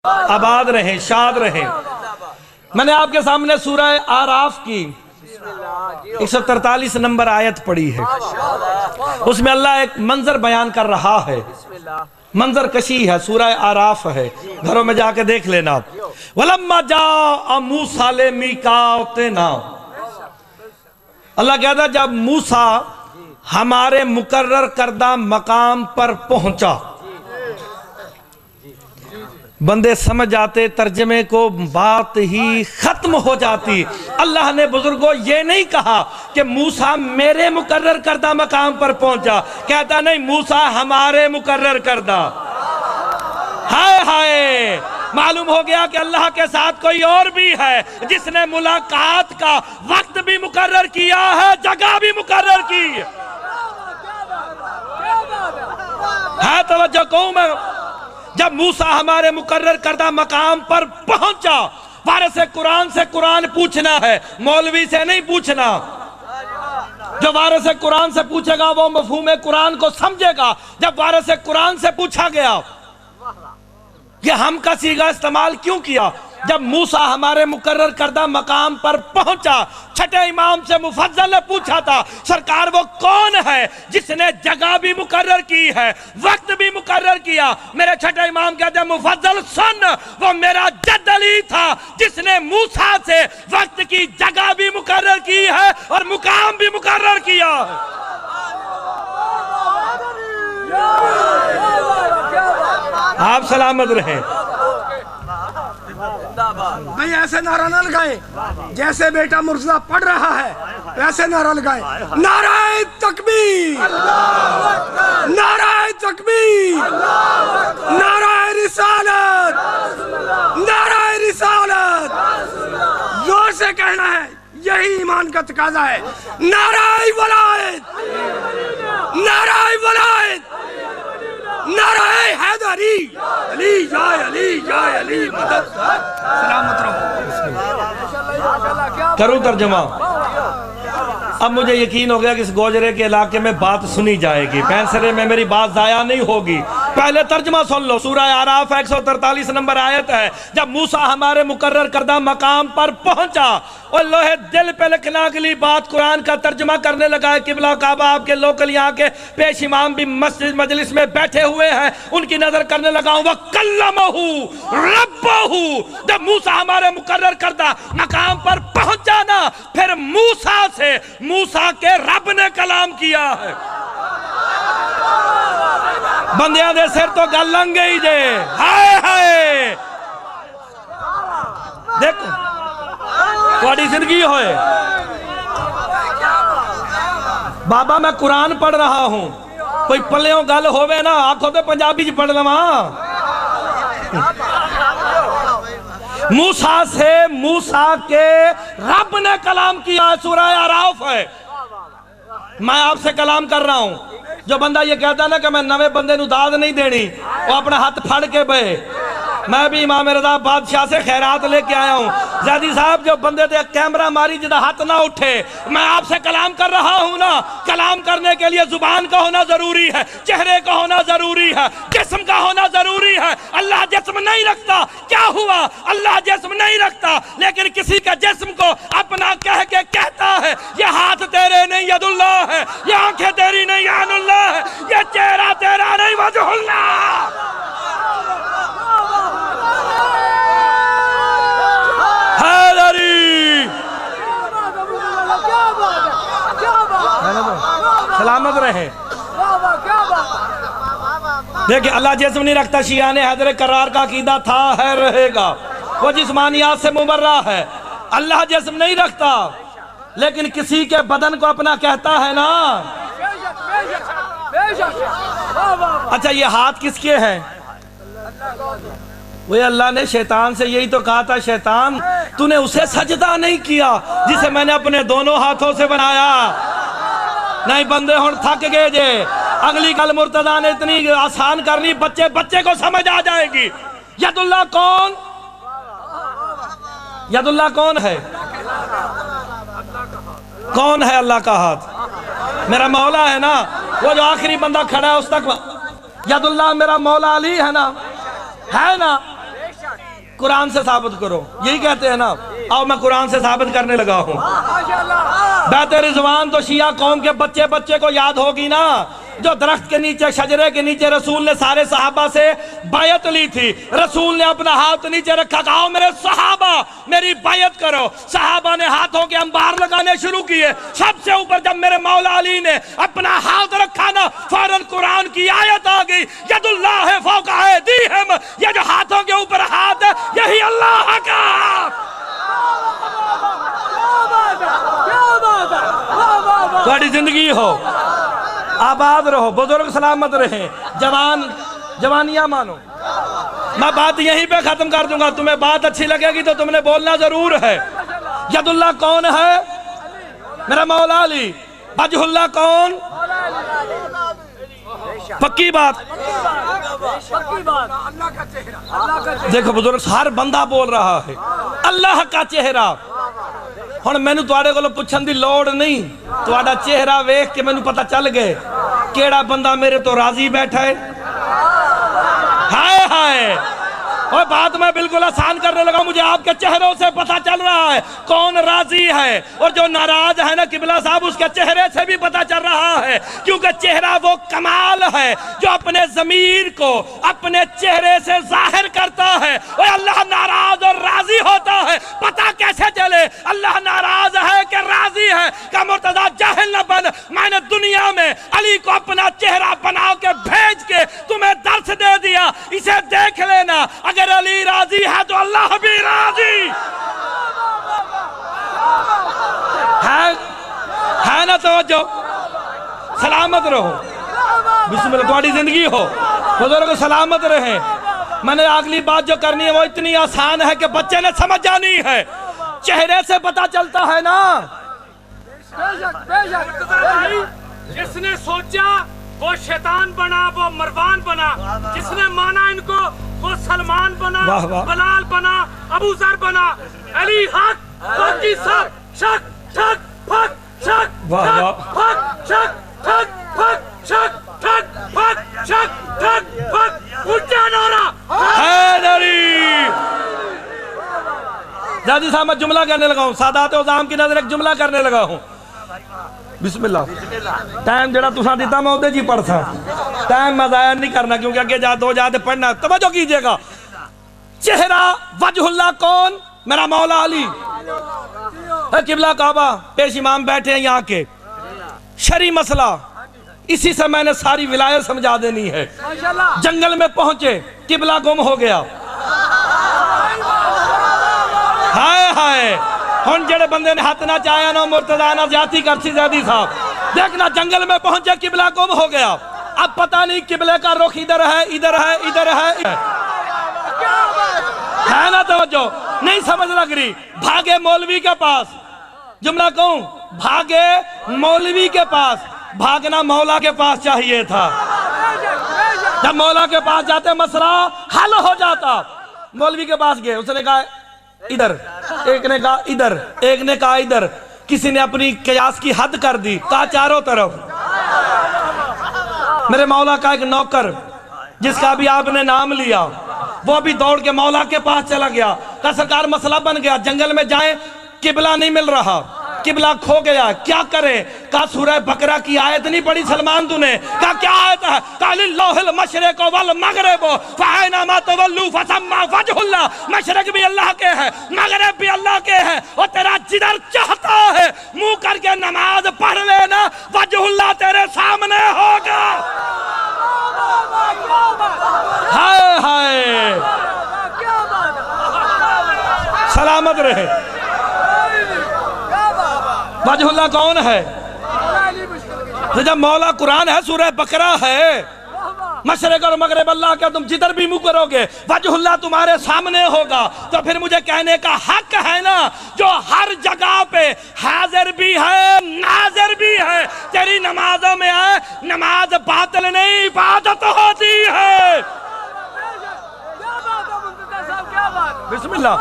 آباد رہیں، شاد رہیں۔ میں نے آپ کے سامنے سورہ آراف کی 143 نمبر آیت پڑھی ہے۔ اس میں اللہ ایک منظر بیان کر رہا ہے، منظر کشی ہے، سورہ آراف ہے، گھروں میں جا کے دیکھ لینا۔ وَلَمَّا جَاءَ مُوسَىٰ لِمِيقَاتِنَا، اللہ کہتا جب موسیٰ ہمارے مقرر کردہ مقام پر پہنچا، بندے سمجھ آتے ترجمے کو، بات ہی ختم ہو جاتی۔ اللہ نے بزرگوں یہ نہیں کہا کہ موسیٰ میرے مقرر کردہ مقام پر پہنچا، کہتا نہیں موسیٰ ہمارے مقرر کردہ۔ ہائے ہائے، معلوم ہو گیا کہ اللہ کے ساتھ کوئی اور بھی ہے جس نے ملاقات کا وقت بھی مقرر کیا ہے، جگہ بھی مقرر کی ہے۔ توجہ قوم، جب موسیٰ ہمارے مقرر کردہ مقام پر پہنچا، وارث قرآن سے قرآن پوچھنا ہے، مولوی سے نہیں پوچھنا۔ جو وارث قرآن سے پوچھے گا وہ مفہوم قرآن کو سمجھے گا۔ جب وارث قرآن سے پوچھا گیا کہ ہم کا صیغہ استعمال کیوں کیا، جب موسیٰ ہمارے مقرر کردہ مقام پر پہنچا، چھٹے امام سے مفضل نے پوچھا تھا سرکار وہ کون ہے جس نے جگہ بھی مقرر کی ہے، وقت بھی مقرر کیا؟ میرے چھٹے امام کہتے ہیں مفضل سن، وہ میرا جد علی تھا جس نے موسیٰ سے وقت کی جگہ بھی مقرر کی ہے اور مقام بھی مقرر کیا ہے۔ آپ سلامت رہیں۔ بھئی ایسے نعرہ نہ لگائیں، جیسے بیٹا مرزا پڑھ رہا ہے ویسے نعرہ لگائیں۔ نعرہ تکبیر، نعرہ تکبیر، نعرہ رسالت، نعرہ رسالت، زور سے کہنا ہے، یہی ایمان کا تقاضا ہے۔ نعرہ ولایت، نعرہ ولایت، نعرہ حیدری، علی جائے علی جائے علی مدد۔ سلامت رہو۔ کروں ترجمہ؟ اب مجھے یقین ہو گیا کہ اس گوجرے کے علاقے میں بات سنی جائے گی، پینسرے میں میری بات ضائع نہیں ہوگی۔ پہلے ترجمہ سن لو، سورہ آراف 143 نمبر آیت ہے۔ جب موسیٰ ہمارے مقرر کردہ مقام پر پہنچا اور لوہے دل پہ لکھنا اگلی بات قرآن کا ترجمہ کرنے لگا ہے۔ قبلہ کعبہ آپ کے لوکل یہاں کے پیش امام بھی مسجد مجلس میں بیٹھے ہوئے ہیں، ان کی نظر کرنے لگا ہوں۔ وَكَلَّمَهُ رَبَّهُ، جب موسیٰ ہمارے مقرر کردہ مقام پر پہنچا نا، پھر موسیٰ سے موسیٰ کے رب نے کلام کیا ہے۔ بندیاں دے سر تو گل لنگ گئی جے، ہائے ہائے۔ دیکھو تھوڑی زندگی ہوئے بابا، میں قرآن پڑھ رہا ہوں، کوئی پلیوں گل ہوئے نا آنکھوں تے پنجابی جی پڑھ لواں۔ موسیٰ سے موسیٰ کے رب نے کلام کیا، سورہ آراف ہے۔ میں آپ سے کلام کر رہا ہوں، جو بندہ یہ کہتا ہے نا کہ میں نوے بندے نو داد نہیں دینی، وہ اپنا ہاتھ پھڑ کے بے۔ میں بھی امام رضا بادشاہ سے خیرات لے کے آیا ہوں۔ زیدی صاحب جو بندے دے کیمرہ ماری جدہ ہاتھ نہ اٹھے، میں آپ سے کلام کر رہا ہوں نا، کلام کرنے کے لیے زبان کا ہونا ضروری ہے، چہرے کا ہونا ضروری ہے، جسم کا ہونا ضروری ہے۔ اللہ جسم نہیں رکھتا، کیا ہوا؟ اللہ جسم نہیں رکھتا، لیکن کسی کا جسم کو اپنا کہہ کے کہتا ہے یہ ہاتھ تیرے نہیں ید اللہ ہے، یہ آنکھیں تیری نہیں عین اللہ ہے، یہ چہرہ تیرا نہیں وجہ اللہ۔ سلامت رہے۔ دیکھیں اللہ جسم نہیں رکھتا، شیعہ نے حیدر کرار کا عقیدہ تھا ہے رہے گا، وہ جسمانیات سے مبرہ ہے۔ اللہ جسم نہیں رکھتا، لیکن کسی کے بدن کو اپنا کہتا ہے نا۔ اچھا یہ ہاتھ کس کے ہیں؟ وہ اللہ نے شیطان سے یہی تو کہا تھا، شیطان تو نے اسے سجدہ نہیں کیا جسے میں نے اپنے دونوں ہاتھوں سے بنایا۔ نہیں بندے ہون تھک گئے جے، اگلی کل مرتضیٰ نے اتنی آسان کرنی، بچے کو سمجھ آ جائے گی۔ ید اللہ کون؟ ید اللہ کون ہے؟ کون ہے اللہ کا ہاتھ؟ میرا مولا ہے نا، وہ جو آخری بندہ کھڑا ہے اس تک ید اللہ میرا مولا علی ہے نا، ہے نا؟ قرآن سے ثابت کرو، یہی کہتے ہیں نا، آؤ میں قرآن سے ثابت کرنے لگا ہوں۔ بیت رضوان تو شیعہ قوم کے بچے بچے کو یاد ہوگی نا، جو درخت کے نیچے شجرے کے نیچے رسول نے سارے صحابہ سے بیعت لی تھی، رسول نے اپنا ہاتھ نیچے رکھا، کہا میرے صحابہ میری بیعت کرو، صحابہ نے ہاتھوں کے انبار لگانے شروع کیے، سب سے اوپر جب میرے مولا علی نے اپنا ہاتھ رکھا نا، فوراً قرآن کی آیت آ گئی، ید اللہ فوق ایدیہم، یہ جو ہاتھوں کے اوپر ہاتھ ہے یہی اللہ کا تھوڑی زندگی ہو، آباد رہو، بزرگ سلامت رہیں، جوانیاں مانو۔ میں بات یہیں پہ ختم کر دوں گا، تمہیں بات اچھی لگے گی تو تم نے بولنا ضرور ہے۔ ید اللہ کون ہے؟ میرا مولا علی۔ وجہ اللہ کون؟ پکی بات۔ دیکھو بزرگ ہر بندہ بول رہا ہے اللہ کا چہرہ، ہن میں نے تواڈے کولوں پوچھن دی لوڑ نہیں، تواڈا چہرہ ویکھ کے میں نے پتہ چل گئے کیڑا بندہ میرے تو راضی بیٹھا ہے۔ ہائے ہائے، اور بات میں بالکل آسان کرنے لگا، مجھے آپ کے چہروں سے پتہ چل رہا ہے کون راضی ہے، اور جو ناراض ہے نا قبلہ صاحب اس کے چہرے سے بھی پتہ چل رہا ہے، کیونکہ چہرہ وہ کمال ہے جو اپنے ضمیر کو اپنے چہرے سے ظاہر کرتا ہے۔ اور اللہ ناراض اور راضی ہوتا ہے، پتہ کیسے چلے اللہ ناراض ہے کہ راضی ہے؟ کہ مرتضیٰ جاہل نہ بن، میں نے دنیا میں علی کو اپنا چہرہ بنا کے بھیج کے تمہیں درس دے دیا، اسے دیکھ لینا، اگر علی راضی ہے تو اللہ بھی راضی ہے نا۔ توجہ، سلامت رہو، بسم اللہ، تمہاری زندگی ہو، بزرگ سلامت رہیں۔ میں نے اگلی بات جو کرنی ہے وہ اتنی آسان ہے کہ بچے نے سمجھ جانی ہے، چہرے سے پتہ چلتا ہے نا۔ جس نے سوچا وہ شیطان بنا، وہ مروان بنا، جس نے مانا ان کو وہ سلمان بنا، بلال بنا، ابو ذر بنا، علی حق باقی سب شک ٹھک پھک شک ٹھک پھک شک ٹھک پھک شک ٹھک پھک شک ٹھک پھک، اونچا نعرہ حیدری۔ جادی صاحب میں جملہ کرنے لگا ہوں، سادات عظام کی نظر ایک جملہ کرنے لگا ہوں۔ بسم اللہ۔ ٹائم جڑا تساں دیتا میں ادھے جی پڑھ تھا، ٹائم میں ضائع نہیں کرنا کیونکہ اگے جا دو جاتے پڑھنا، توجہ کیجئے گا۔ چہرہ وجہ اللہ کون؟ میرا مولا علی۔ قبلہ کعبہ، پیش امام بیٹھے ہیں یہاں کے، شرعی مسئلہ، اسی سے میں نے ساری ولایت سمجھا دینی ہے۔ جنگل میں پہنچے، قبلہ گم ہو گیا، ہائے ہائے، ہن جڑے بندے نے ہاتھ نہ چاہیا نہ مرتضیٰ نہ زیادتی کرسی زیادی صاحب، دیکھنا جنگل میں پہنچے قبلہ گم ہو گیا، اب پتہ نہیں قبلے کا رخ ادھر ہے ادھر ہے ادھر ہے نا۔ توجہ نہیں سمجھ لگ رہی، بھاگے مولوی کے پاس، جملہ کہوں، بھاگے مولوی کے پاس، بھاگنا مولا کے پاس چاہیے تھا، جب مولا کے پاس جاتے مسئلہ حل ہو جاتا۔ مولوی کے پاس گئے، اس نے کہا ادھر، ایک نے کہا ادھر، ایک نے کہا ادھر، کسی نے اپنی قیاس کی حد کر دی، کہا چاروں طرف۔ میرے مولا کا ایک نوکر جس کا بھی آپ نے نام لیا، وہ بھی دوڑ کے مولا کے پاس چلا گیا، کہا سرکار مسئلہ بن گیا، جنگل میں جائیں قبلہ نہیں مل رہا، قبلہ کھو گیا، کیا کرے؟ کہا سورہ بقرہ کی آیت نہیں پڑھی سلمان تو نے؟ کہا کیا آیت ہے؟ کہا للہ المشرق والمغرب فأینما تولوا فثم وجہ اللہ، مشرق بھی اللہ کے ہے، مغرب بھی اللہ کے ہے، اور تیرا جدھر چاہتا ہے منہ کر کے نماز پڑھ لینا، وجہ اللہ تیرے سامنے ہوگا۔ ہائے ہائے، سلامت رہے۔ وجہ اللہ کون ہے؟ جب مولا قرآن ہے، سورہ بقرہ ہے، مشرق اور مغرب اللہ کا، تم جدھر بھی منہ کرو گے وجہ اللہ تمہارے سامنے ہوگا۔ تو پھر مجھے کہنے کا حق ہے نا، جو ہر جگہ پہ حاضر بھی ہے ناظر بھی ہے، تیری نمازوں میں آئے، نماز باطل نہیں عبادت ہوتی ہے۔ بسم اللہ،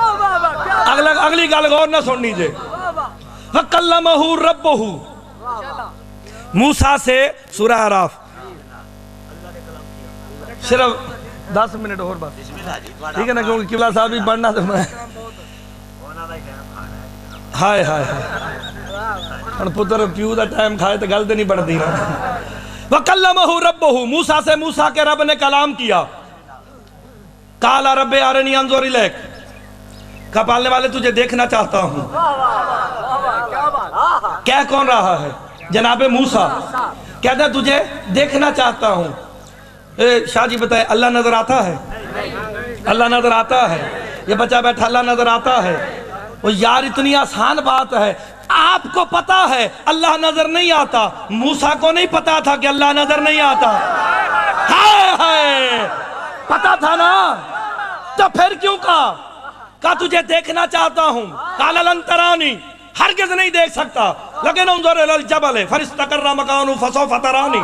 اگلی گل غور نہ سن لیجئے۔ وَقَلَّمَهُ رَبُّهُ، موسیٰ سے سورہ اعراف، صرف 10 منٹ اور بس ٹھیک ہے نا, کیونکہ قبلہ صاحب بھی بڑھنا تو میں ہائے ہائے ہائے پتر پیو دا ٹائم کھائے تو گل تو نہیں بڑھتی نا. وَكَلَّمَهُ رَبُّهُ, موسیٰ سے موسیٰ کے رب نے کلام کیا. قَالَ رَبِّ أَرِنِي أَنظُرْ إِلَيْكَ, کہا پالنے والے تجھے دیکھنا چاہتا ہوں. کہہ کون رہا ہے؟ جناب موسیٰ کہتا ہے تجھے دیکھنا چاہتا ہوں. شاہ جی بتائے اللہ نظر آتا ہے؟ اللہ نظر آتا ہے. یہ بچہ بیٹھا اللہ نظر آتا ہے. وہ یار اتنی آسان بات ہے. آپ کو پتا ہے اللہ نظر نہیں آتا, موسیٰ کو نہیں پتا تھا کہ اللہ نظر نہیں آتا. ہائے ہائے, پتا تھا نا, تو پھر کیوں کہا تجھے دیکھنا چاہتا ہوں. قال لن ترانی, ہرگز نہیں دیکھ سکتا. لیکن انظر الی الجبل فاستقر مکانہ فسوف ترانی.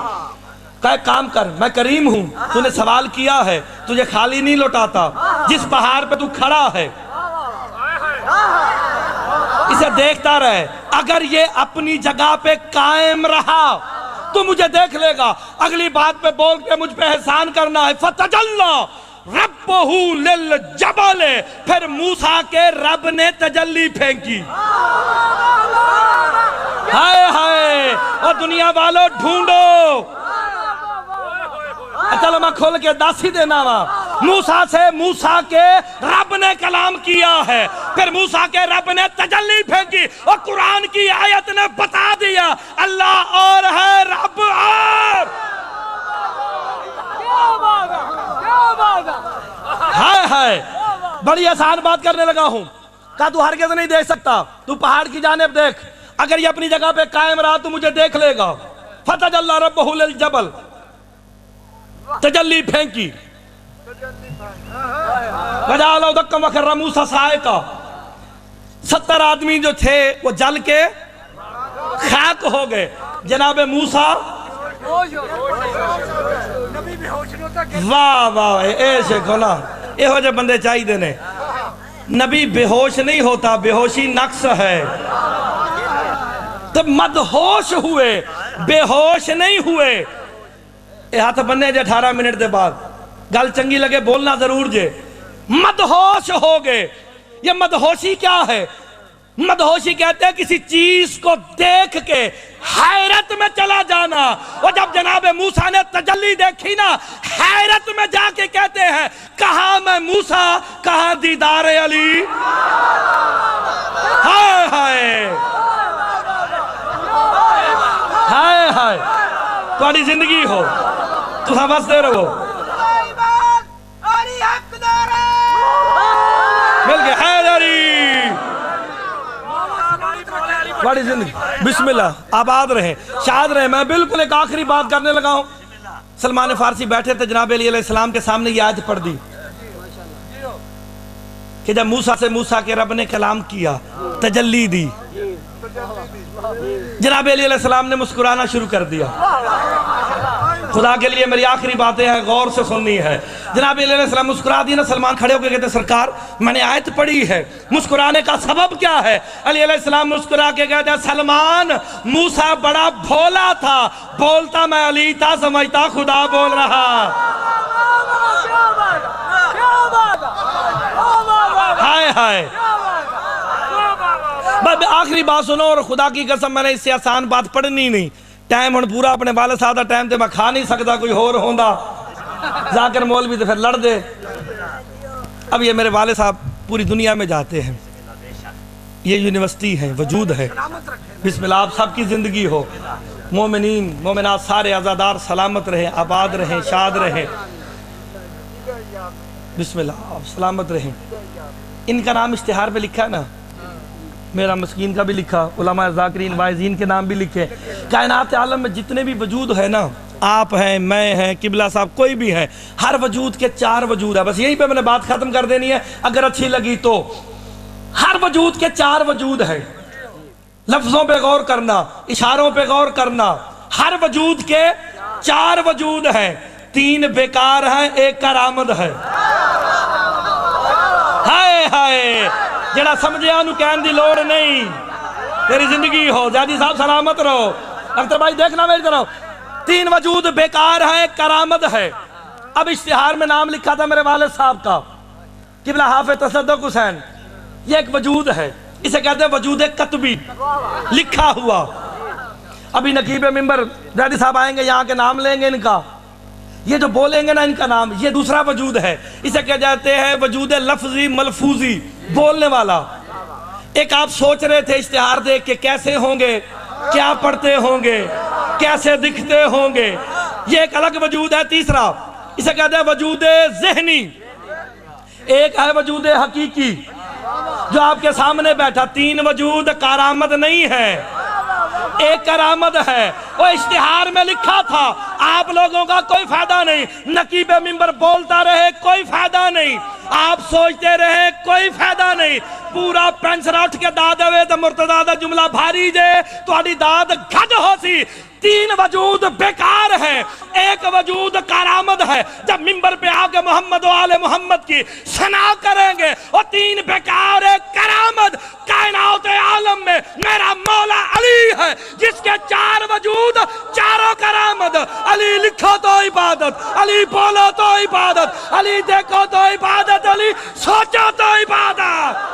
کہا کام کر, میں کریم ہوں, تو نے سوال کیا ہے, تجھے خالی نہیں لوٹاتا. جس پہاڑ پہ تو کھڑا ہے اسے دیکھتا رہے, اگر یہ اپنی جگہ پہ قائم رہا تو مجھے دیکھ لے گا. اگلی بات پہ بول کے مجھ پہ احسان کرنا ہے. فَتَجَلَّى رَبُّهُ لِلْجَبَلِ, پھر موسیٰ کے رب نے تجلی پھینکی. ہائے ہائے, اور دنیا والوں ڈھونڈو. چلو میں کھول کے داسی دینا وا. موسیٰ سے موسیٰ کے رب نے کلام کیا ہے, پھر موسیٰ کے رب نے تجلی پھینکی, اور قرآن کی آیت نے بتا دیا اللہ اور ہے, رب اور. ہائے ہائے, بڑی آسان بات کرنے لگا ہوں. کہا تو ہرگز نہیں دیکھ سکتا, تو پہاڑ کی جانب دیکھ, اگر یہ اپنی جگہ پہ قائم رہا تو مجھے دیکھ لے گا. فَتَجَلَّى رَبُّهُ لِلْجَبَلِ, تجلی پھینکی. وَجَعَلَهُ دَكًّا وَخَرَّ مُوسَىٰ صَاعِقًا, 70 آدمی جو تھے وہ جل کے خاک ہو گئے. جناب موسیٰ واہ واہ, اے شیخو نا, اے ہو جے بندے چاہی دینے. نبی بے ہوش نہیں ہوتا, بے ہوشی نقص ہے. تب مدہوش ہوئے, بے ہوش نہیں ہوئے. اے ہاتھ بننے جے 18 منٹ دے بعد گل چنگی لگے بولنا ضرور جے. مدہوش ہو گئے. یہ مدہوشی کیا ہے؟ مدہوشی کہتے ہیں کسی چیز کو دیکھ کے حیرت میں چلا جانا. اور جب جناب موسیٰ نے تجلی دیکھی نا, حیرت میں جا کے کہتے ہیں کہاں میں موسیٰ, کہاں دیدار علی. ہائے ہائے ہائے ہائے, تمہاری زندگی ہو تو حوث دے رہو. مل گئے حیدری, بڑی زندگی. بسم اللہ, آباد رہے, شاد رہے. میں بالکل ایک آخری بات کرنے لگا ہوں. سلمان فارسی بیٹھے تھے, جناب علی علیہ السلام کے سامنے یہ آیت پڑھ دی کہ جب موسیٰ سے موسیٰ کے رب نے کلام کیا, تجلی دی, جناب علی علیہ السلام نے مسکرانا شروع کر دیا. خدا کے لیے میری آخری باتیں ہیں, غور سے سننی ہے. جناب علیہ السلام مسکرا دی نا. سلمان کھڑے ہو کے کہتے سرکار میں نے آیت پڑھی ہے, مسکرانے کا سبب کیا ہے؟ علی علیہ السلام مسکرا کے کہتے ہیں سلمان, موسیٰ بڑا بھولا تھا, بولتا میں علی تھا, سمجھتا خدا بول رہا. ہائے ہائے, آخری بات سنو, اور خدا کی قسم میں نے اس سے آسان بات پڑھنی نہیں. ٹائم ہن پورا اپنے والد صاحب دا ٹائم تے میں کھا نہیں سکتا, کوئی اور ہوندا ذاکر مولوی تے پھر لڑ دے. اب یہ میرے والد صاحب پوری دنیا میں جاتے ہیں, یہ یونیورسٹی ہے, وجود ہے. بسم اللہ, آپ سب کی زندگی ہو, مومنین مومنات سارے عزادار سلامت رہیں, آباد رہیں, شاد رہیں. بسم اللہ, آپ سلامت رہیں. ان کا نام اشتہار پہ لکھا ہے نا, میرا مسکین کا بھی لکھا, علماء ذاکرین واعظین کے نام بھی لکھے. کائنات عالم میں جتنے بھی وجود ہے نا, آپ ہیں, میں ہیں, قبلہ صاحب, کوئی بھی ہے, ہر وجود کے 4 وجود ہے. بس یہی پہ میں نے بات ختم کر دینی ہے, اگر اچھی لگی تو. ہر وجود کے 4 وجود ہیں. لفظوں پہ غور کرنا, اشاروں پہ غور کرنا. ہر وجود کے 4 وجود ہیں, 3 بیکار ہیں, 1 کرامد ہے. ہائے ہائے, جڑا سمجھے آنو کہن دی لوڑ نہیں. تیری زندگی ہو, زیادی صاحب سلامت رہو. اختر بھائی دیکھنا میری طرف, 3 وجود بیکار ہیں, 1 کرامت ہے. اب اشتہار میں نام لکھا تھا میرے والد صاحب کا، قبلہ حافظ تصدق حسین. یہ ایک وجود ہے، اسے کہتے ہیں وجود کتبی، لکھا ہوا. ابھی نقیب منبر ڈیڈی صاحب آئیں گے، یہاں کے نام لیں گے ان کا، یہ جو بولیں گے نا ان کا نام، یہ دوسرا وجود ہے. اسے کہہ جاتے ہیں وجود لفظی ملفوظی، بولنے والا. ایک آپ سوچ رہے تھے اشتہار دیکھ کے کیسے ہوں گے، کیا پڑھتے ہوں گے، کیسے دکھتے ہوں گے، یہ ایک الگ وجود ہے. تیسرا اسے کہتے ہیں وجود ذہنی. ایک ہے وجود حقیقی جو آپ کے سامنے بیٹھا. 3 وجود کارآمد نہیں ہے، ایک کرامت ہے. وہ اشتہار میں لکھا تھا، آپ لوگوں کا کوئی فائدہ نہیں. نقیب منبر بولتا رہے، کوئی فائدہ نہیں. آپ سوچتے رہے، کوئی فائدہ نہیں. پورا پینسر اٹھ کے داد ہوئے تو مرتضی دا جملہ بھاری جے تو آڑی داد گھڑ ہو سی. 3 وجود بیکار ہے، ایک وجود کارآمد ہے. جب منبر پہ آ کے محمد و آل محمد کی ثنا کریں گے، اور 3 بیکار ہے کرامت. کائنات عالم میں میرا مولا علی ہے جس کے 4 وجود، چاروں کرامت. علی لکھو تو عبادت، علی بولو تو عبادت، علی دیکھو تو عبادت، علی سوچو تو عبادت.